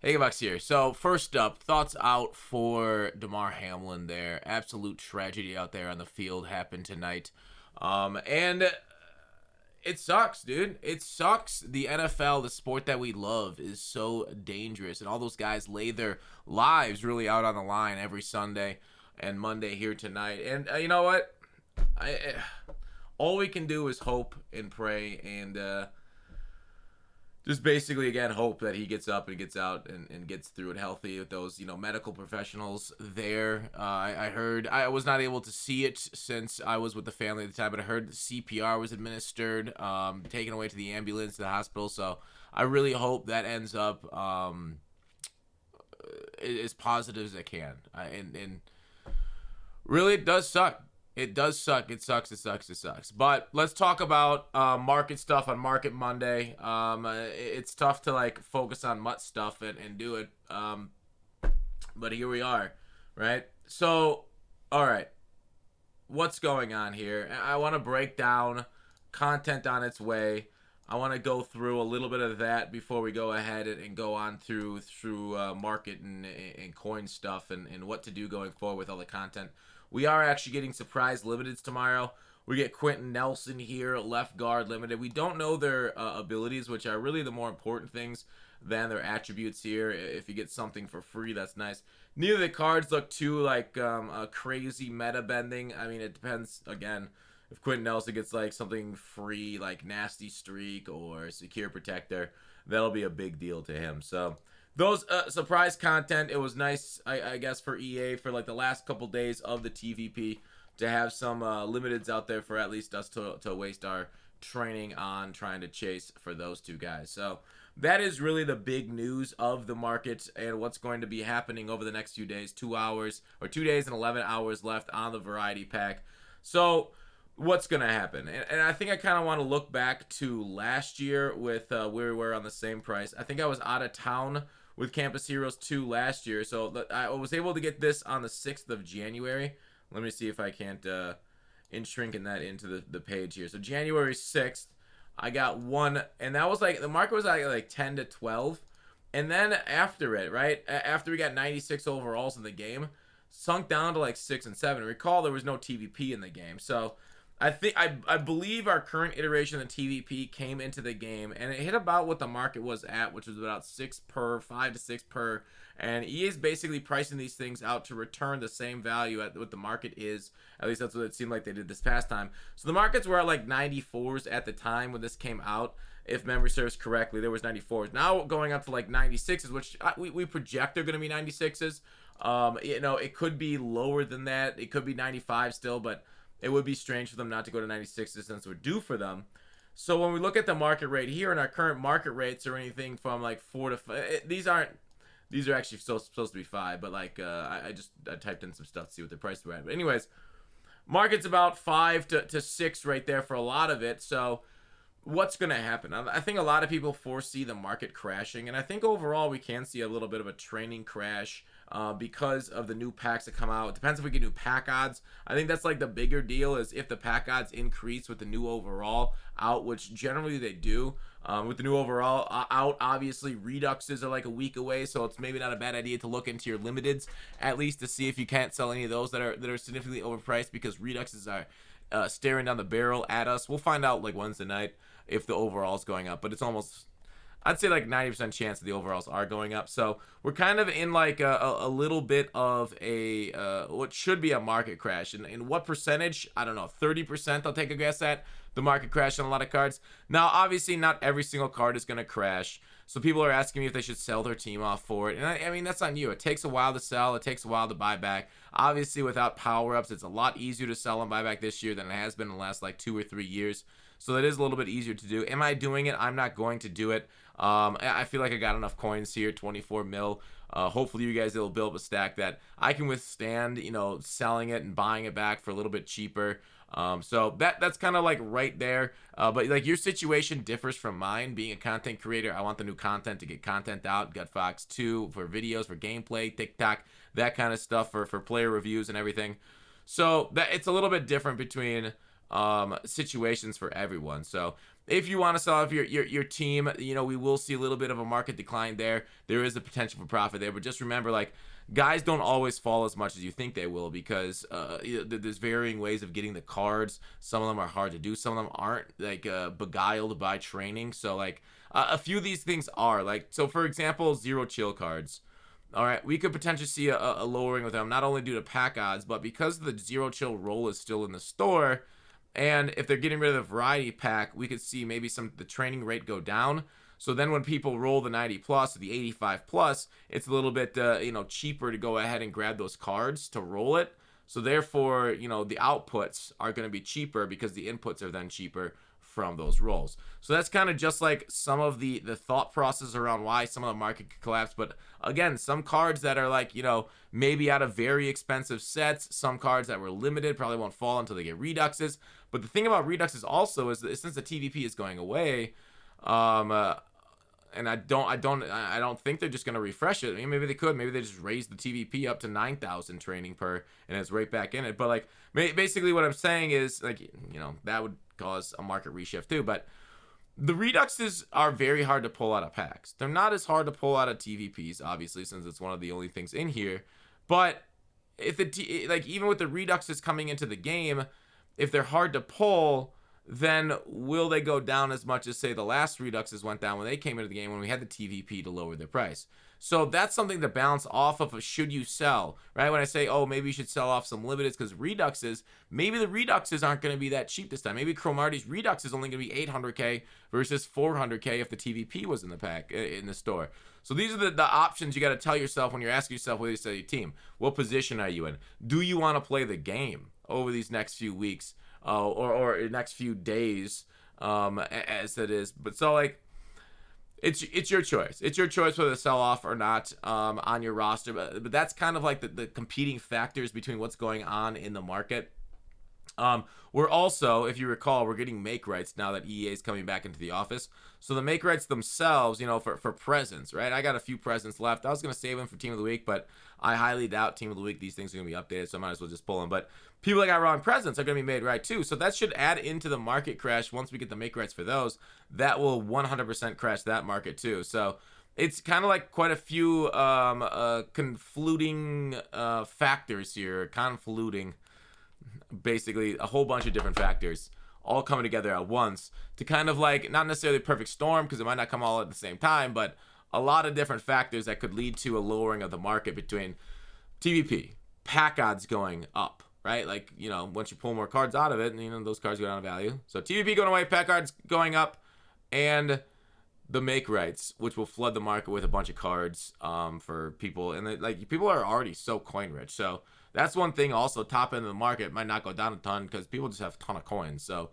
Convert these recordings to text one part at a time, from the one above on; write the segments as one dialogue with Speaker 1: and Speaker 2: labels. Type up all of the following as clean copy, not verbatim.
Speaker 1: Hey, Bucks here. So, first up, thoughts out for Demar Hamlin there. Absolute tragedy out there on the field happened tonight. And it sucks, dude. It sucks. The NFL, the sport that we love, is so dangerous. And all those guys lay their lives really out on the line every Sunday and Monday here tonight. And you know what? All we can do is hope and pray and just basically again hope that he gets up and gets out and gets through it healthy with those medical professionals there. I heard I was not able to see it since I was with the family at the time, but I heard the CPR was administered, taken away to the ambulance to the hospital. So I really hope that ends up as positive as it can. And really, it does suck. It does suck. It sucks. It sucks. It sucks. But let's talk about market stuff on Market Monday. It's tough to focus on MUT stuff and do it. But here we are, right? So, all right, what's going on here? I want to break down content on its way. I want to go through a little bit of that before we go ahead and go on through market and coin stuff and what to do going forward with all the content. We are actually getting surprise limiteds tomorrow. We get Quentin Nelson here, left guard limited. We don't know their abilities, which are really the more important things than their attributes here. If you get something for free, that's nice. Neither of the cards look too a crazy meta bending. I mean, it depends, again, if Quentin Nelson gets something free like Nasty Streak or Secure Protector, that'll be a big deal to him. So those surprise content, it was nice, I guess, for EA for the last couple days of the TVP to have some limiteds out there for at least us to waste our training on trying to chase for those two guys. So that is really the big news of the market and what's going to be happening over the next few days. 2 hours or 2 days and 11 hours left on the variety pack. So what's going to happen? And I think I kind of want to look back to last year with where we were on the same price. I think I was out of town with Campus Heroes 2 last year. So I was able to get this on the 6th of January. Let me see if I can't shrinking that into the page here. So January 6th, I got one, and that was the market was like 10 to 12. And then after it, right, after we got 96 overalls in the game, sunk down to 6 and 7. Recall there was no TVP in the game. So I believe our current iteration of the TVP came into the game and it hit about what the market was at, which was about 6 per, 5 to 6 per. And EA is basically pricing these things out to return the same value at what the market is. At least that's what it seemed like they did this past time. So the markets were at 94s at the time when this came out. If memory serves correctly, there was 94s. Now going up to 96s, which we project they're going to be 96s. It could be lower than that. It could be 95 still, but it would be strange for them not to go to 96s since we're due for them. So when we look at the market rate here, and our current market rates are anything from 4 to 5. These are actually supposed to be 5, but I typed in some stuff to see what the prices were at. But anyways, market's about 5 to 6 right there for a lot of it. So what's going to happen? I think a lot of people foresee the market crashing, and I think overall we can see a little bit of a training crash because of the new packs that come out. It depends if we get new pack odds. I think that's the bigger deal is if the pack odds increase with the new overall out, which generally they do. With the new overall out, obviously reduxes are a week away, so it's maybe not a bad idea to look into your limiteds at least to see if you can't sell any of those that are significantly overpriced because reduxes are staring down the barrel at us. We'll find out Wednesday night if the overall is going up, but it's almost, I'd say 90% chance that the overalls are going up. So we're kind of in a little bit of a what should be a market crash. And what percentage? I don't know, 30% I'll take a guess at the market crash on a lot of cards. Now, obviously, not every single card is going to crash. So people are asking me if they should sell their team off for it. And I mean, that's on you. It takes a while to sell. It takes a while to buy back. Obviously, without power-ups, it's a lot easier to sell and buy back this year than it has been in the last 2 or 3 years. So that is a little bit easier to do. Am I doing it? I'm not going to do it. I feel like I got enough coins here, 24 mil. Hopefully you guys will build up a stack that I can withstand, selling it and buying it back for a little bit cheaper. So that's kind of right there. But your situation differs from mine. Being a content creator, I want the new content to get content out. Got Fox 2 for videos, for gameplay, TikTok, that kind of stuff for player reviews and everything. So that it's a little bit different between situations for everyone. So if you want to sell off your team, we will see a little bit of a market decline there. There is a potential for profit there, but just remember, like, guys don't always fall as much as you think they will, because there's varying ways of getting the cards. Some of them are hard to do. Some of them aren't, like, beguiled by training. So, like, a few of these things are, like, so for example, zero chill cards. All right, we could potentially see a lowering with them, not only due to pack odds, but because the zero chill roll is still in the store. And if they're getting rid of the variety pack, we could see maybe the training rate go down. So then when people roll the 90 plus or the 85 plus, it's a little bit cheaper to go ahead and grab those cards to roll it. So therefore, the outputs are going to be cheaper because the inputs are then cheaper from those rolls. So that's kind of just like some of the thought process around why some of the market could collapse. But again, some cards that are like, maybe out of very expensive sets, some cards that were limited probably won't fall until they get reduxes. But the thing about reduxes also is that since the TVP is going away, and I don't think they're just going to refresh it. I mean, maybe they could. Maybe they just raise the TVP up to 9,000 training per, and it's right back in it. But, like, basically what I'm saying is, like, that would cause a market reshift too. But the reduxes are very hard to pull out of packs. They're not as hard to pull out of TVPs, obviously, since it's one of the only things in here. But if even with the reduxes coming into the game, if they're hard to pull, then will they go down as much as, say, the last reduxes went down when they came into the game when we had the TVP to lower their price? So that's something to balance off of should you sell, right? When I say, oh, maybe you should sell off some limiteds because reduxes, maybe the reduxes aren't going to be that cheap this time. Maybe Cromartie's redux is only going to be 800K versus 400K if the TVP was in the pack, in the store. So these are the options you got to tell yourself when you're asking yourself whether you sell your team. What position are you in? Do you want to play the game over these next few weeks? Or next few days, as it is. But so, like, it's your choice. It's your choice whether to sell off or not on your roster. But that's kind of like the competing factors between what's going on in the market. We're also, if you recall, we're getting make rights now that EA is coming back into the office. So the make rights themselves, for presents, right? I got a few presents left. I was going to save them for Team of the Week, but I highly doubt Team of the Week, these things are going to be updated, so I might as well just pull them. But people that got wrong presents are going to be made right too. So that should add into the market crash once we get the make rights for those. That will 100% crash that market too. So it's kind of like quite a few confluting factors here, basically a whole bunch of different factors all coming together at once to kind of like, not necessarily a perfect storm because it might not come all at the same time, but a lot of different factors that could lead to a lowering of the market between TVP, pack odds going up, right? Like, once you pull more cards out of it, those cards go down in value. So TVP going away, pack odds going up, and the make rights, which will flood the market with a bunch of cards for people. And people are already so coin rich. So that's one thing also, top end of the market might not go down a ton because people just have a ton of coins. So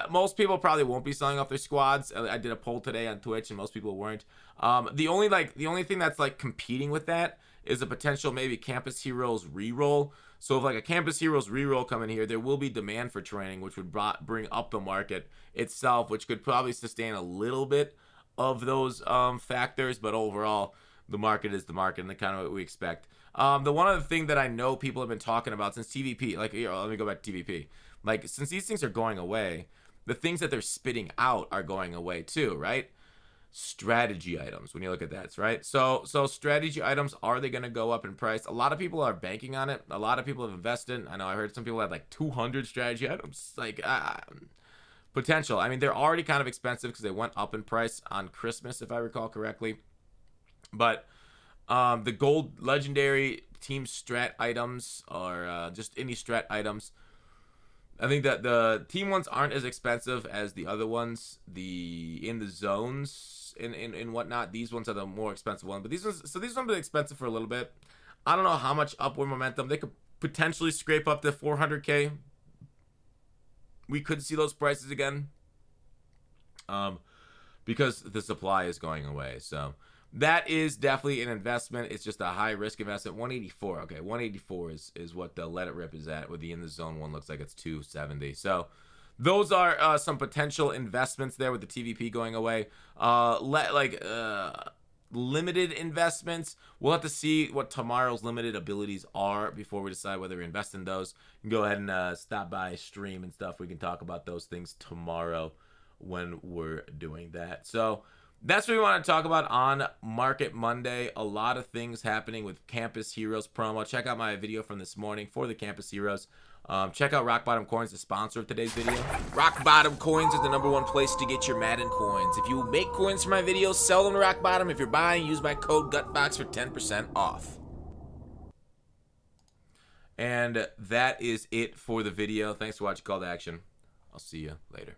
Speaker 1: most people probably won't be selling off their squads. I did a poll today on Twitch and most people weren't. The only thing that's like competing with that is a potential maybe Campus Heroes reroll. So if like a Campus Heroes reroll come in here, there will be demand for training, which would bring up the market itself, which could probably sustain a little bit of those factors. But overall, the market is the market and the kind of what we expect. The one other thing that I know people have been talking about since TVP, like, let me go back to TVP. Like, since these things are going away, the things that they're spitting out are going away too, right? Strategy items, when you look at that, right? So strategy items, are they going to go up in price? A lot of people are banking on it. A lot of people have invested. I know I heard some people had like 200 strategy items. Like, potential. I mean, they're already kind of expensive because they went up in price on Christmas, if I recall correctly. But the gold legendary team strat items or just any strat items, I think that the team ones aren't as expensive as the other ones. In the zones and whatnot, these ones are the more expensive ones. But these ones have been expensive for a little bit. I don't know how much upward momentum they could potentially scrape up to 400K. We could see those prices again, because the supply is going away. So that is definitely an investment. It's just a high risk investment. 184. Okay, 184 is what the Let It Rip is at. With the in the zone one looks like it's 270. So those are some potential investments there with the TVP going away. Limited investments. We'll have to see what tomorrow's limited abilities are before we decide whether we invest in those. You can go ahead and stop by stream and stuff. We can talk about those things tomorrow when we're doing that. So that's what we want to talk about on Market Monday. A lot of things happening with Campus Heroes promo. Check out my video from this morning for the Campus Heroes. Check out Rock Bottom Coins, the sponsor of today's video.
Speaker 2: Rock Bottom Coins is the #1 place to get your Madden coins. If you make coins for my videos, sell them to Rock Bottom. If you're buying, use my code GUTBOX for 10% off.
Speaker 1: And that is it for the video. Thanks for watching Call to Action. I'll see you later.